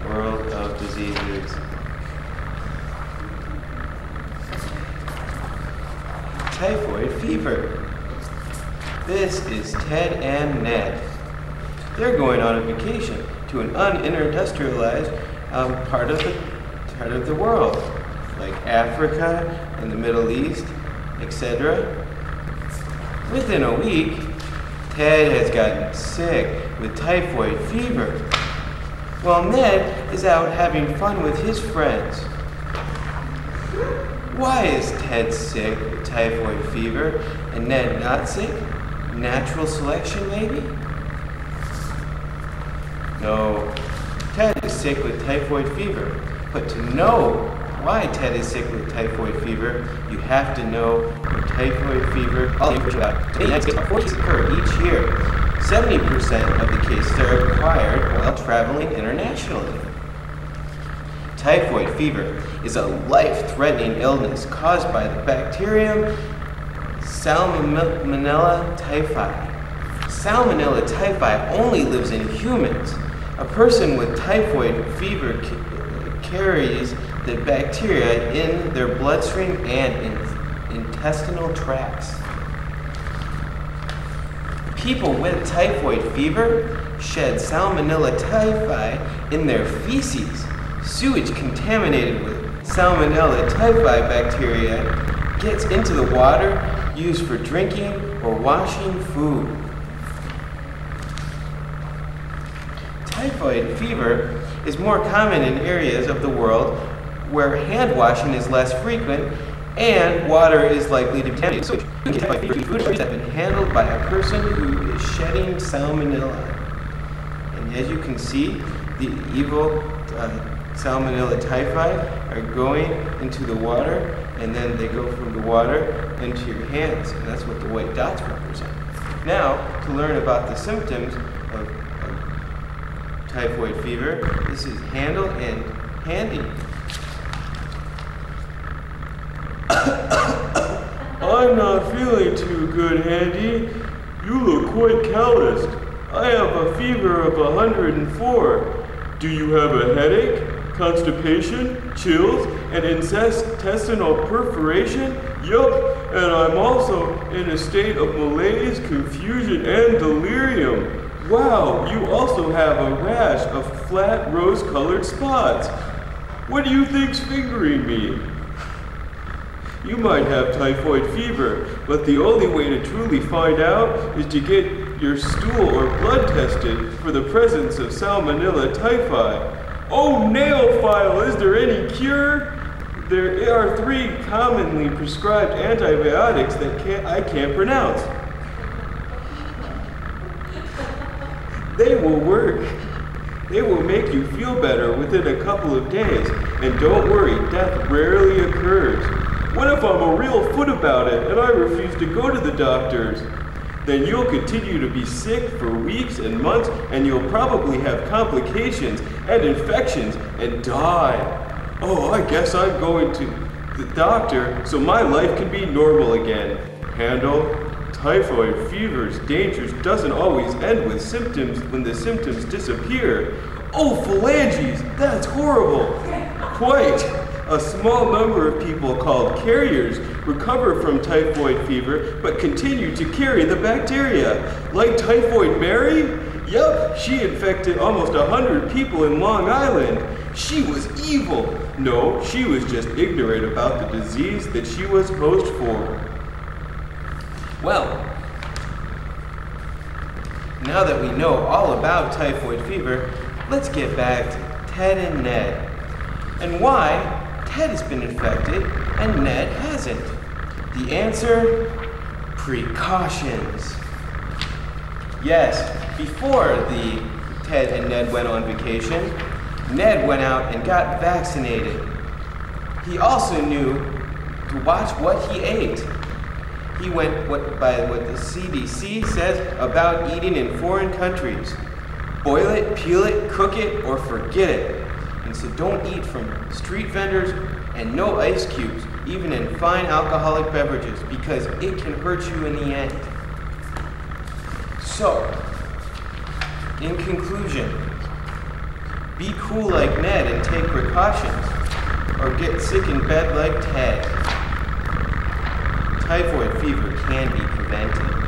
World of diseases. Typhoid fever. This is Ted and Ned. They're going on a vacation to an unindustrialized part of the world, like Africa and the Middle East, etc. Within a week, Ted has gotten sick with typhoid fever, while Ned is out having fun with his friends. Why is Ted sick with typhoid fever and Ned not sick? Natural selection, maybe? No, Ted is sick with typhoid fever. But to know why Ted is sick with typhoid fever, you have to know what typhoid fever, all the information about it. In the United States, 4 cases occur each year. 70% of the cases are acquired while traveling internationally. Typhoid fever is a life-threatening illness caused by the bacterium Salmonella typhi. Salmonella typhi only lives in humans. A person with typhoid fever carries the bacteria in their bloodstream and in intestinal tracts. People with typhoid fever shed Salmonella typhi in their feces. Sewage contaminated with Salmonella typhi bacteria gets into the water used for drinking or washing food. Typhoid fever is more common in areas of the world where hand washing is less frequent and water is likely to be contaminated. So typhoid fever food have been handled by a person who is shedding salmonella. And as you can see, the evil Salmonella typhi are going into the water, and then they go from the water into your hands, and that's what the white dots represent. Now, to learn about the symptoms of typhoid fever, this is Handle and Handy. I'm not feeling too good, Handy. You look quite calloused. I have a fever of 104. Do you have a headache, constipation, chills, and intestinal perforation? Yup, and I'm also in a state of malaise, confusion, and delirium. Wow, you also have a rash of flat rose-colored spots. What do you think's fingering me? You might have typhoid fever, but the only way to truly find out is to get your stool or blood tested for the presence of Salmonella typhi. Oh, nail file, is there any cure? There are 3 commonly prescribed antibiotics that I can't pronounce. They will work. They will make you feel better within a couple of days. And don't worry, death rarely occurs. What if I'm a real foot about it and I refuse to go to the doctors? Then you'll continue to be sick for weeks and months, and you'll probably have complications and infections and die. Oh, I guess I'm going to the doctor so my life can be normal again. Handle. Typhoid fever's dangers doesn't always end with symptoms when the symptoms disappear. Oh, phalanges, that's horrible. Quite. A small number of people called carriers recover from typhoid fever but continue to carry the bacteria. Like Typhoid Mary? Yup, she infected almost 100 people in Long Island. She was evil. No, she was just ignorant about the disease that she was host for. Well, now that we know all about typhoid fever, let's get back to Ted and Ned and why Ted has been infected and Ned hasn't. The answer, precautions. Yes, before Ted and Ned went on vacation, Ned went out and got vaccinated. He also knew to watch what he ate. He went by what the CDC says about eating in foreign countries. Boil it, peel it, cook it, or forget it. And so don't eat from street vendors, and no ice cubes, even in fine alcoholic beverages, because it can hurt you in the end. So, in conclusion, be cool like Ned and take precautions, or get sick in bed like Ted. Typhoid fever can be prevented.